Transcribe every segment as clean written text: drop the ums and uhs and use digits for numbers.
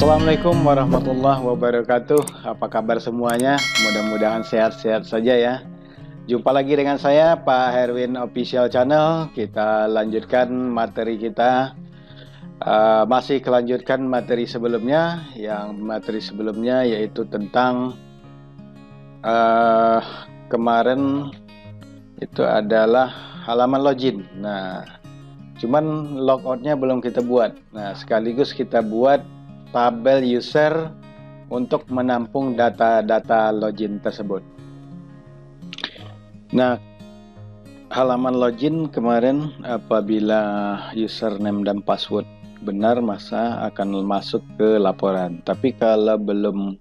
Assalamualaikum warahmatullahi wabarakatuh. Apa kabar semuanya? Mudah-mudahan sehat-sehat saja ya. Jumpa lagi dengan saya Pak Herwin Official Channel. Kita lanjutkan materi kita. Masih kelanjutkan materi sebelumnya. Yang materi sebelumnya yaitu tentang kemarin itu adalah halaman login. Nah, cuman logoutnya belum kita buat. Nah, sekaligus kita buat tabel user untuk menampung data-data login tersebut. Nah, halaman login kemarin apabila username dan password benar maka akan masuk ke laporan. Tapi kalau belum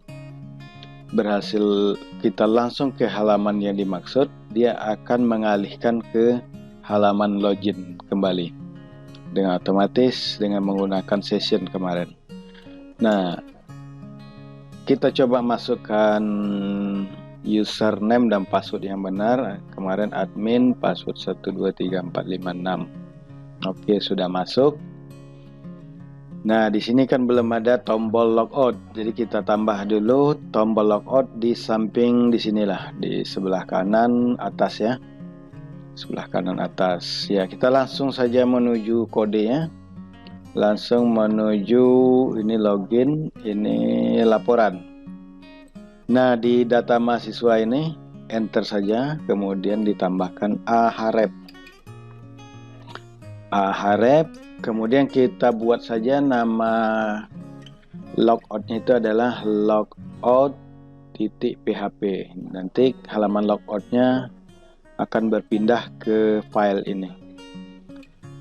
berhasil kita langsung ke halaman yang dimaksud, dia akan mengalihkan ke halaman login kembali dengan otomatis dengan menggunakan session kemarin. Nah, kita coba masukkan username dan password yang benar. Kemarin admin password 123456. Oke, sudah masuk. Nah, di sini kan belum ada tombol logout. Jadi kita tambah dulu tombol logout di samping di sinilah, di sebelah kanan atas ya. Sebelah kanan atas. Ya, kita langsung saja menuju kodenya. Langsung menuju ini login, ini laporan. Nah, di data mahasiswa ini enter saja, kemudian ditambahkan ahref. Kemudian kita buat saja nama logoutnya itu adalah logout.php. Nanti halaman logoutnya akan berpindah ke file ini.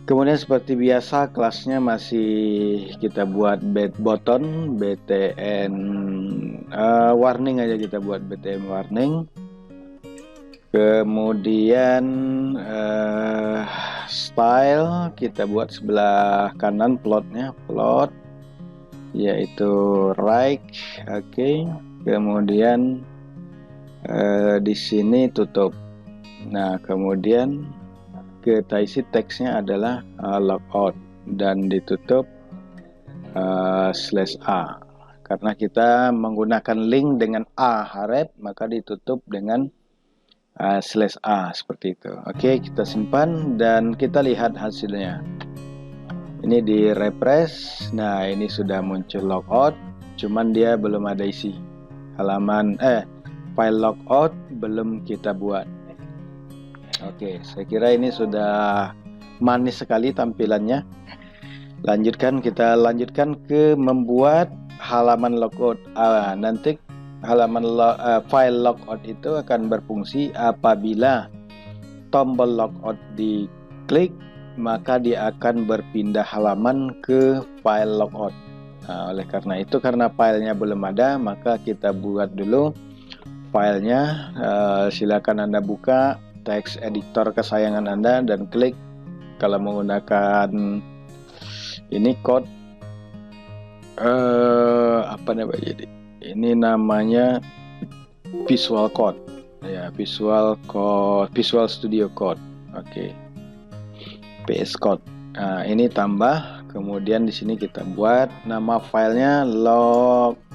Kemudian seperti biasa kelasnya masih kita buat button btn warning aja, kita buat btn warning. Kemudian style kita buat sebelah kanan plotnya, plot yaitu right. Oke. Kemudian di sini tutup. Nah, kemudian kita isi teksnya adalah logout dan ditutup /a karena kita menggunakan link dengan ahref maka ditutup dengan /a seperti itu. Oke, kita simpan dan kita lihat hasilnya. Ini di refresh. Nah, ini sudah muncul logout, cuman dia belum ada isi halaman file logout belum kita buat. Oke, saya kira ini sudah manis sekali tampilannya. Kita lanjutkan ke membuat halaman logout. Nanti halaman file logout itu akan berfungsi apabila tombol logout diklik, maka dia akan berpindah halaman ke file logout. Nah, oleh karena itu, karena filenya belum ada, maka kita buat dulu filenya. Silakan Anda buka teks editor kesayangan Anda dan klik. Kalau menggunakan ini code apa namanya, ini namanya Visual Code ya, Visual Studio Code. Oke. VS Code. Nah, ini tambah, kemudian di sini kita buat nama filenya logout.php,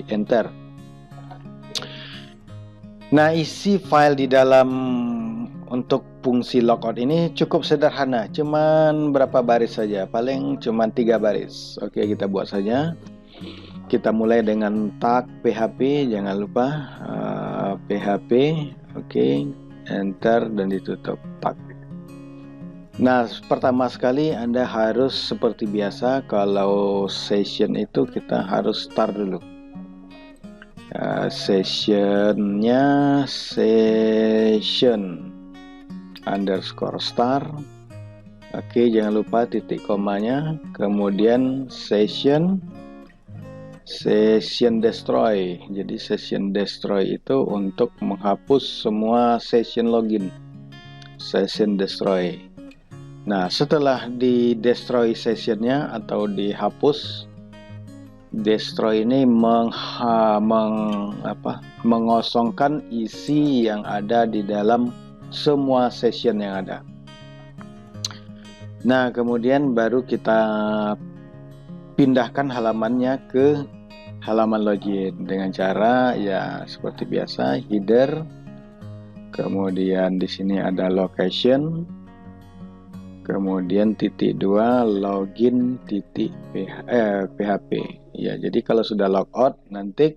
enter. Nah, isi file di dalam untuk fungsi logout ini cukup sederhana, cuman berapa baris saja, paling cuman 3 baris. Oke, kita buat saja. Kita mulai dengan tag php, jangan lupa php. Oke, enter dan ditutup tag. Nah, pertama sekali Anda harus seperti biasa, kalau session itu kita harus start dulu. Sessionnya session_start. Oke, jangan lupa titik komanya, kemudian session destroy. Jadi session destroy itu untuk menghapus semua session login, session destroy. Nah, setelah di destroy sessionnya atau dihapus, destroy ini mengosongkan isi yang ada di dalam semua session yang ada. Nah, kemudian baru kita pindahkan halamannya ke halaman login dengan cara ya seperti biasa, header, kemudian di sini ada location, kemudian titik 2 login titik php ya. Jadi kalau sudah logout nanti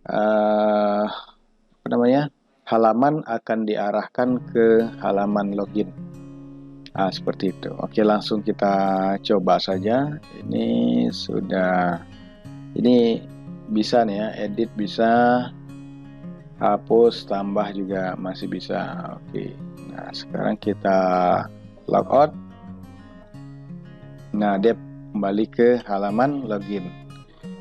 apa namanya, halaman akan diarahkan ke halaman login. Nah, seperti itu. Oke, langsung kita coba saja. Ini sudah, ini bisa nih ya, edit bisa, hapus, tambah juga masih bisa. Oke, nah sekarang kita logout. Nah, dia kembali ke halaman login.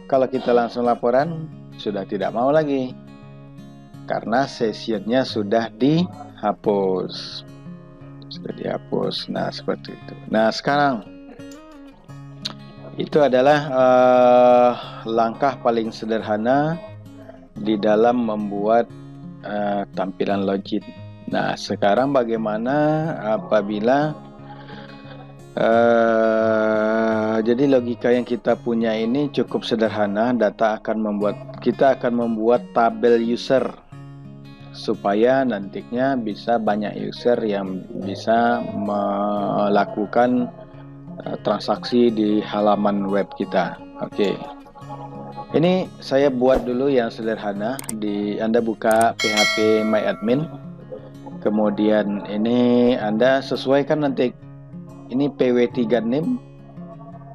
Kalau kita langsung laporan, sudah tidak mau lagi karena sessionnya sudah dihapus. Nah, seperti itu. Nah, sekarang itu adalah langkah paling sederhana di dalam membuat tampilan login. Nah, sekarang bagaimana apabila jadi logika yang kita punya ini cukup sederhana. Kita akan membuat tabel user supaya nantinya bisa banyak user yang bisa melakukan transaksi di halaman web kita. Oke. Ini saya buat dulu yang sederhana. Anda buka PHP My Admin. Kemudian ini Anda sesuaikan nanti. Ini PW3 name,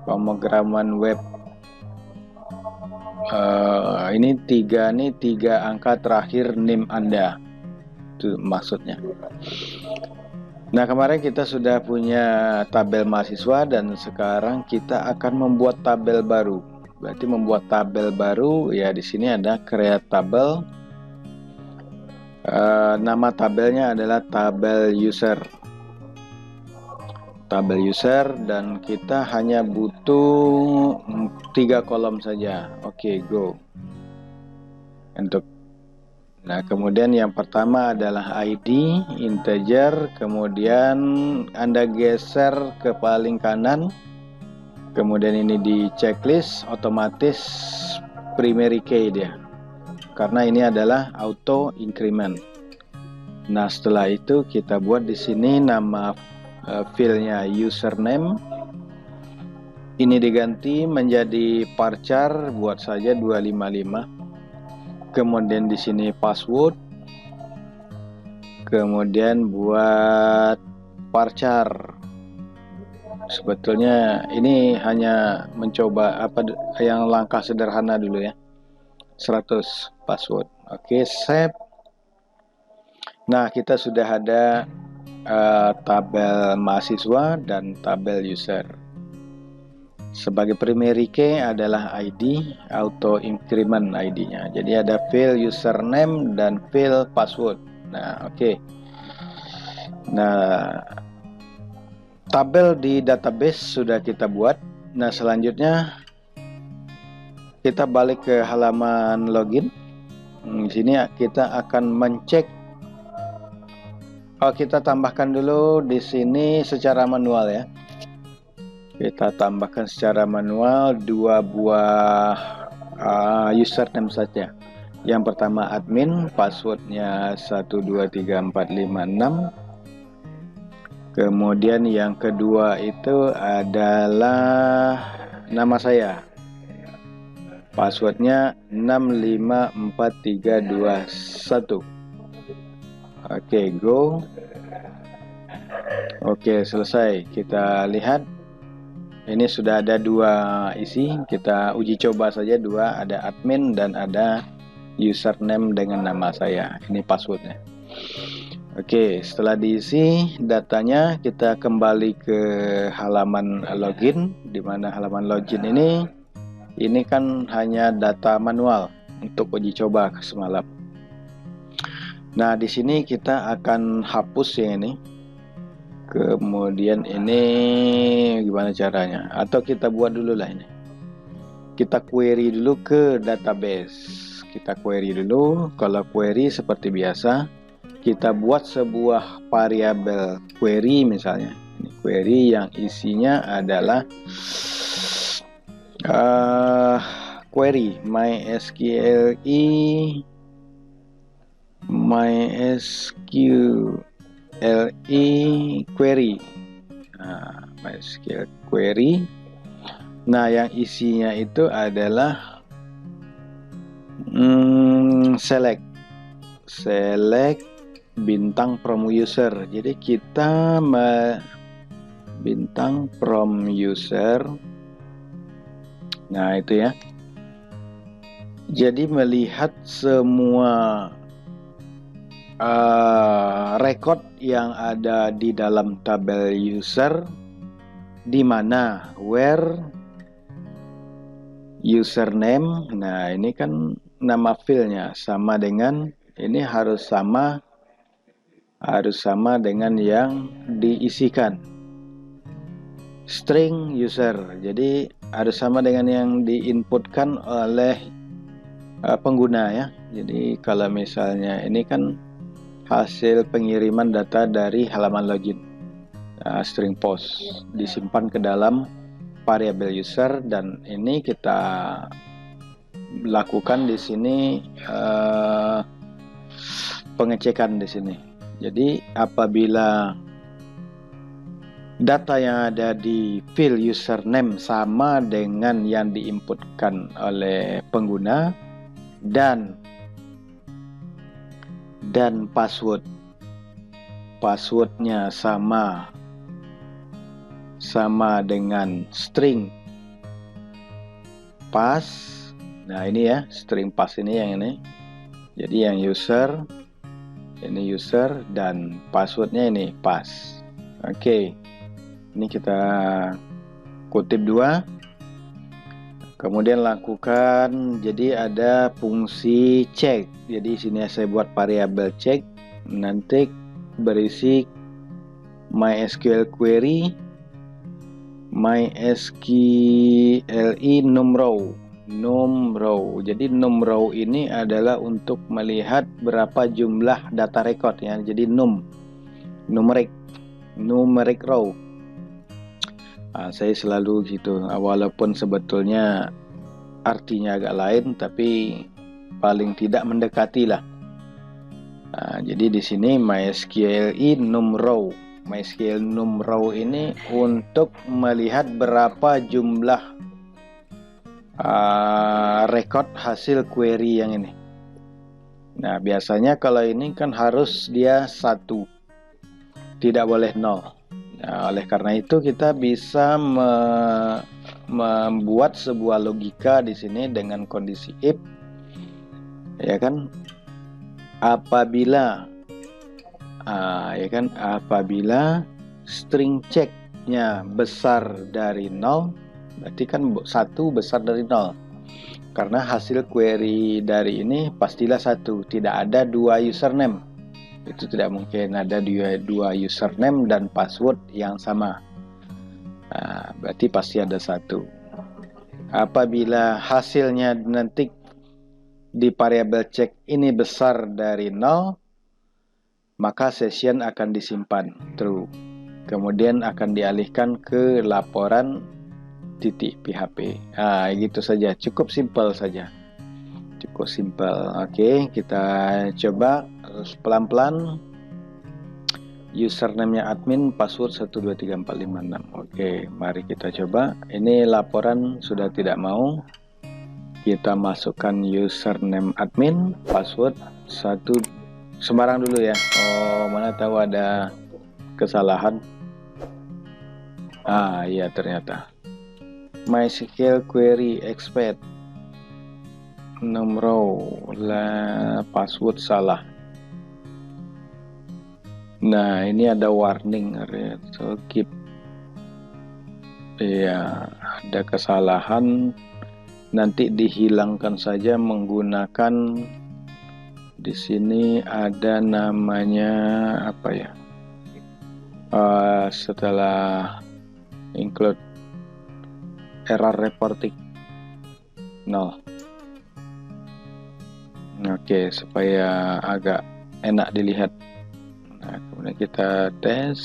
pemrograman web. Ini tiga angka terakhir NIM Anda, itu maksudnya. Nah, kemarin kita sudah punya tabel mahasiswa dan sekarang kita akan membuat tabel baru. Berarti membuat tabel baru ya, di sini ada create tabel. Nama tabelnya adalah tabel user. Tabel user, dan kita hanya butuh 3 kolom saja. Oke, go. Nah, kemudian yang pertama adalah ID integer, kemudian Anda geser ke paling kanan, kemudian ini di checklist otomatis primary key dia, karena ini adalah auto increment. Nah, setelah itu kita buat di sini nama filenya username, ini diganti menjadi varchar, buat saja 255. Kemudian di sini password, kemudian buat varchar. Sebetulnya ini hanya mencoba yang langkah sederhana dulu ya, 100 password. Oke, save. Nah, kita sudah ada tabel mahasiswa dan tabel user. Sebagai primary key adalah ID, auto increment ID-nya. Jadi ada field username dan field password. Nah, oke. Nah, tabel di database sudah kita buat. Nah, selanjutnya kita balik ke halaman login. Di sini kita akan mencek. Kita tambahkan dulu di sini secara manual ya. Kita tambahkan secara manual 2 buah username saja. Yang pertama admin, passwordnya 123456. Kemudian yang kedua itu adalah nama saya. Passwordnya 654321. Oke, go. Oke, selesai. Kita lihat ini sudah ada 2 isi. Kita uji coba saja 2, ada admin dan ada username dengan nama saya. Ini passwordnya. Oke, setelah diisi datanya, kita kembali ke halaman login. Di mana halaman login ini kan hanya data manual untuk uji coba semalam. Nah, di sini kita akan hapus yang ini. Kemudian ini gimana caranya? Atau kita buat dulu lah ini. Kita query dulu ke database. Kita query dulu. Kalau query seperti biasa, kita buat sebuah variabel query misalnya. Ini query yang isinya adalah Query MySQL query. Nah, MySQL query. Nah, yang isinya itu adalah select bintang from user. Jadi kita bintang from user. Nah, itu ya. Jadi melihat semua record yang ada di dalam tabel user, di mana where username. Nah, ini kan nama filenya sama dengan ini, harus sama dengan yang diisikan. String user, jadi harus sama dengan yang diinputkan oleh pengguna ya. Jadi kalau misalnya ini kan hasil pengiriman data dari halaman login, string post disimpan ke dalam variabel user, dan ini kita lakukan di sini pengecekan di sini. Jadi apabila data yang ada di field username sama dengan yang diinputkan oleh pengguna, dan passwordnya sama dengan string pass. Nah, ini ya, string pass ini yang ini. Jadi yang user, ini user, dan passwordnya ini pass. Oke, ini kita kutip 2. Kemudian lakukan, jadi ada fungsi check. Jadi sini saya buat variabel check, nanti berisi MySQL query MySQL num row. Jadi num row ini adalah untuk melihat berapa jumlah data record ya. Jadi numeric row. Saya selalu gitu, walaupun sebetulnya artinya agak lain, tapi paling tidak mendekati lah. Jadi di sini MySQL num row. MySQL num row ini untuk melihat berapa jumlah record hasil query yang ini. Nah, biasanya kalau ini kan harus dia 1, tidak boleh 0. Nah, oleh karena itu kita bisa membuat sebuah logika di sini dengan kondisi if, ya kan? Apabila string check-nya besar dari 0, berarti kan 1 besar dari 0. Karena hasil query dari ini pastilah 1, tidak ada 2 username. Itu tidak mungkin ada 2 username dan password yang sama. Berarti pasti ada 1. Apabila hasilnya nanti di variabel check ini besar dari 0, maka session akan disimpan true. Kemudian akan dialihkan ke laporan .php. Gitu saja, cukup simpel saja. Oke, kita coba pelan-pelan. Username-nya admin, password 123456. Oke, mari kita coba. Ini laporan sudah tidak mau. Kita masukkan username admin, password 1, sembarang dulu ya. Mana tahu ada kesalahan. Iya, ternyata MySQL query expert num row lah, password salah. Nah, ini ada warning so keep. Iya, ada kesalahan. Nanti dihilangkan saja menggunakan, di sini ada namanya apa ya? Setelah include error reporting 0. Oke, supaya agak enak dilihat. Nah, kemudian kita tes.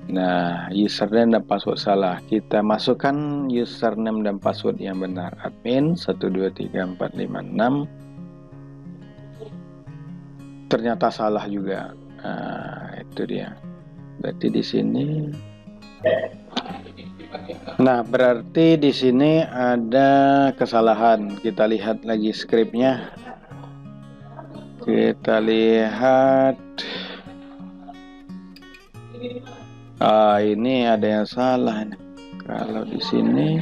Nah, username dan password salah. Kita masukkan username dan password yang benar. Admin 123456. Ternyata salah juga. Nah, itu dia. Berarti di sini. Nah, berarti di sini ada kesalahan. Kita lihat lagi scriptnya. Kita lihat. Ini ada yang salah. Kalau di sini,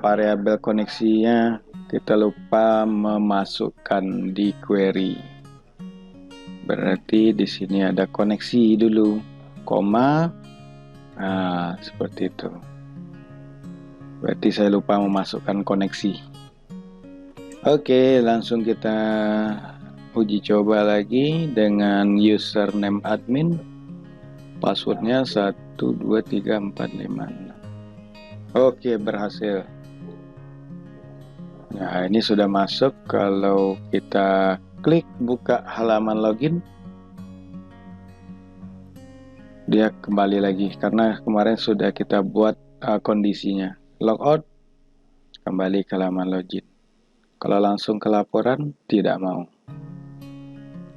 variabel koneksinya kita lupa memasukkan di query. Berarti di sini ada koneksi dulu, koma. Seperti itu. Berarti saya lupa memasukkan koneksi. Oke, langsung kita uji coba lagi dengan username admin, passwordnya 123456. Oke, berhasil. Nah, ini sudah masuk. Kalau kita klik buka halaman login, dia kembali lagi karena kemarin sudah kita buat kondisinya. Logout, kembali ke halaman login. Kalau langsung ke laporan, tidak mau.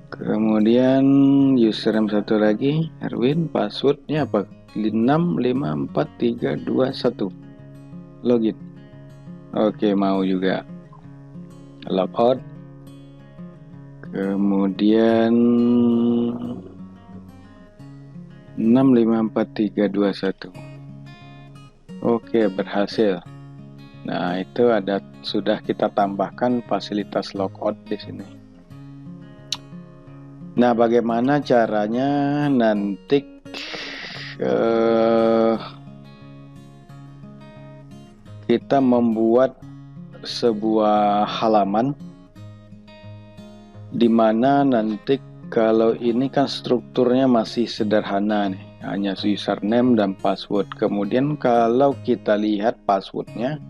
Kemudian username satu lagi, Erwin, passwordnya apa? 654321. Login. Oke, mau juga. Logout. Kemudian 654321. Oke, berhasil. Nah, itu sudah kita tambahkan fasilitas logout di sini. Nah, bagaimana caranya nanti kita membuat sebuah halaman di mana nanti kalau ini kan strukturnya masih sederhana nih, hanya username dan password. Kemudian kalau kita lihat passwordnya,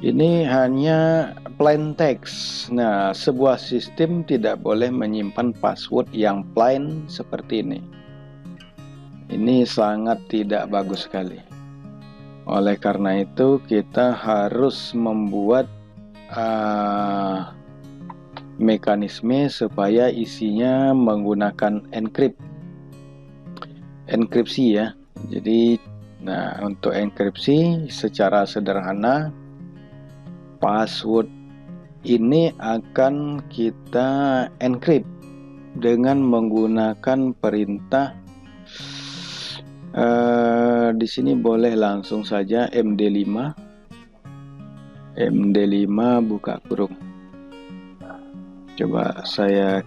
ini hanya plain text. Nah, sebuah sistem tidak boleh menyimpan password yang plain seperti ini. Ini sangat tidak bagus sekali. Oleh karena itu, kita harus membuat mekanisme supaya isinya menggunakan enkripsi ya. Jadi, nah, untuk enkripsi secara sederhana, password ini akan kita encrypt dengan menggunakan perintah di sini boleh langsung saja MD5 buka kurung. Coba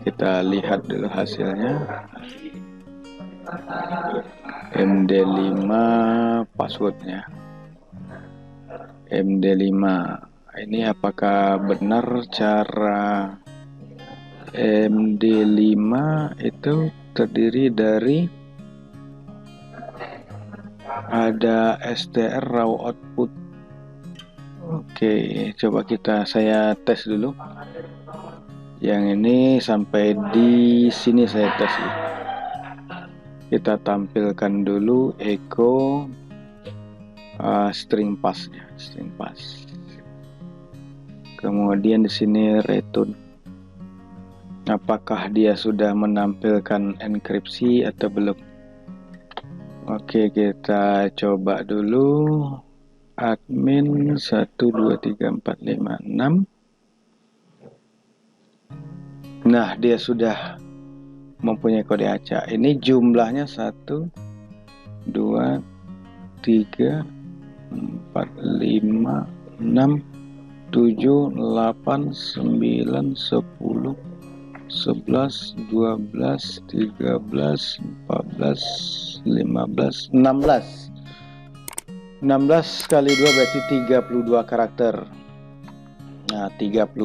kita lihat dulu hasilnya. MD5 passwordnya. MD5. Ini apakah benar cara MD5 itu terdiri dari ada str raw output. Oke, coba saya tes dulu. Yang ini sampai di sini saya tes dulu. Kita tampilkan dulu echo string pass-nya, string pass. Kemudian di sini return. Apakah dia sudah menampilkan enkripsi atau belum? Oke, kita coba dulu. Admin 123456. Nah, dia sudah mempunyai kode acak. Ini jumlahnya 1, 2, 3, 4, 5, 6, 7, 8, 9, 10, 11, 12, 13, 14, 15, 16. 16 kali 2 berarti 32 karakter. Nah, 32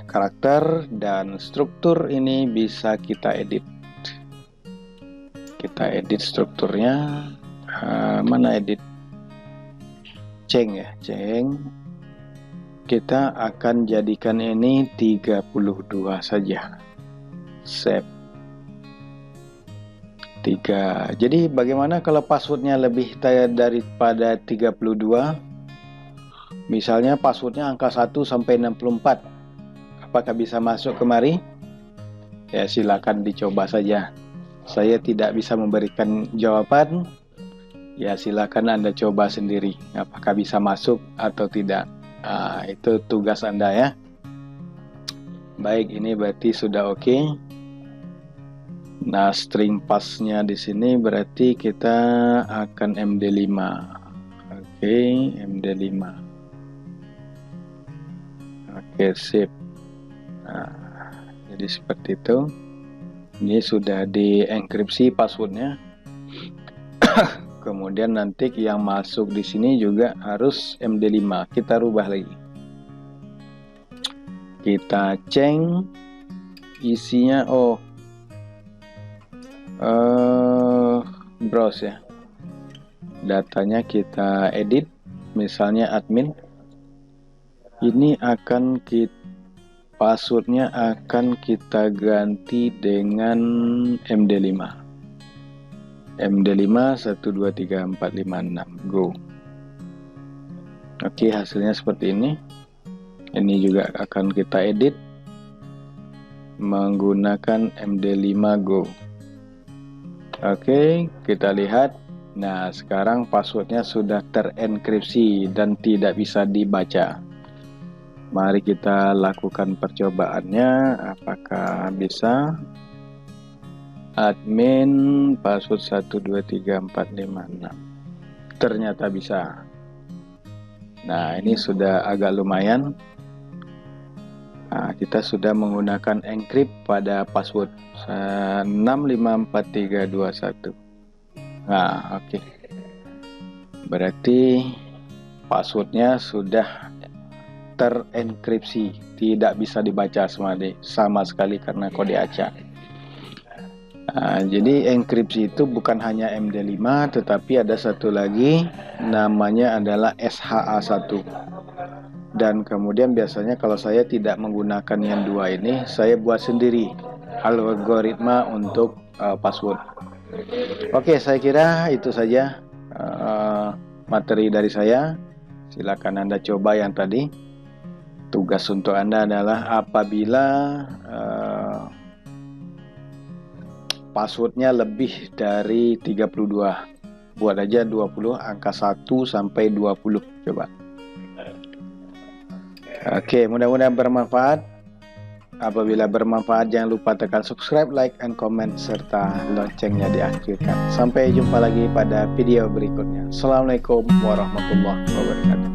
karakter dan struktur ini bisa kita edit. Kita edit strukturnya. Mana edit? Ceng ya, ceng. Kita akan jadikan ini 32 saja. save. 3. Jadi bagaimana kalau passwordnya lebih daripada 32? Misalnya passwordnya angka 1 sampai 64. Apakah bisa masuk kemari? Ya, silakan dicoba saja. Saya tidak bisa memberikan jawaban. Ya, silakan Anda coba sendiri apakah bisa masuk atau tidak. Itu tugas Anda ya. Baik, ini berarti sudah oke. Nah, string passnya di sini berarti kita akan MD5. Oke, MD5. Oke, sip. Nah, jadi seperti itu. Ini sudah dienkripsi passwordnya. Kemudian nanti yang masuk di sini juga harus MD5. Kita rubah lagi. Kita ceng isinya. Browse ya. Datanya kita edit, misalnya admin. Ini akan passwordnya akan kita ganti dengan MD5. MD5 1234556 go. Oke, hasilnya seperti ini. Ini juga akan kita edit menggunakan MD5 go. Oke, kita lihat. Nah, sekarang passwordnya sudah terenkripsi dan tidak bisa dibaca. Mari kita lakukan percobaannya. Apakah bisa? Admin password 1234556. Ternyata bisa. Nah, ini sudah agak lumayan. Nah, kita sudah menggunakan encrypt pada password 654321. Nah, oke. Berarti passwordnya sudah terenkripsi, tidak bisa dibaca sama sekali karena kode acak. Nah, jadi enkripsi itu bukan hanya MD5, tetapi ada satu lagi namanya adalah SHA-1. Dan kemudian biasanya kalau saya tidak menggunakan yang dua ini, saya buat sendiri algoritma untuk password. Oke, saya kira itu saja materi dari saya. Silakan Anda coba yang tadi. Tugas untuk Anda adalah apabila passwordnya lebih dari 32, buat aja 20, angka 1 sampai 20 coba. Oke, mudah-mudahan bermanfaat. Apabila bermanfaat, jangan lupa tekan subscribe, like, and comment, serta loncengnya diaktifkan. Sampai jumpa lagi pada video berikutnya. Assalamualaikum warahmatullahi wabarakatuh.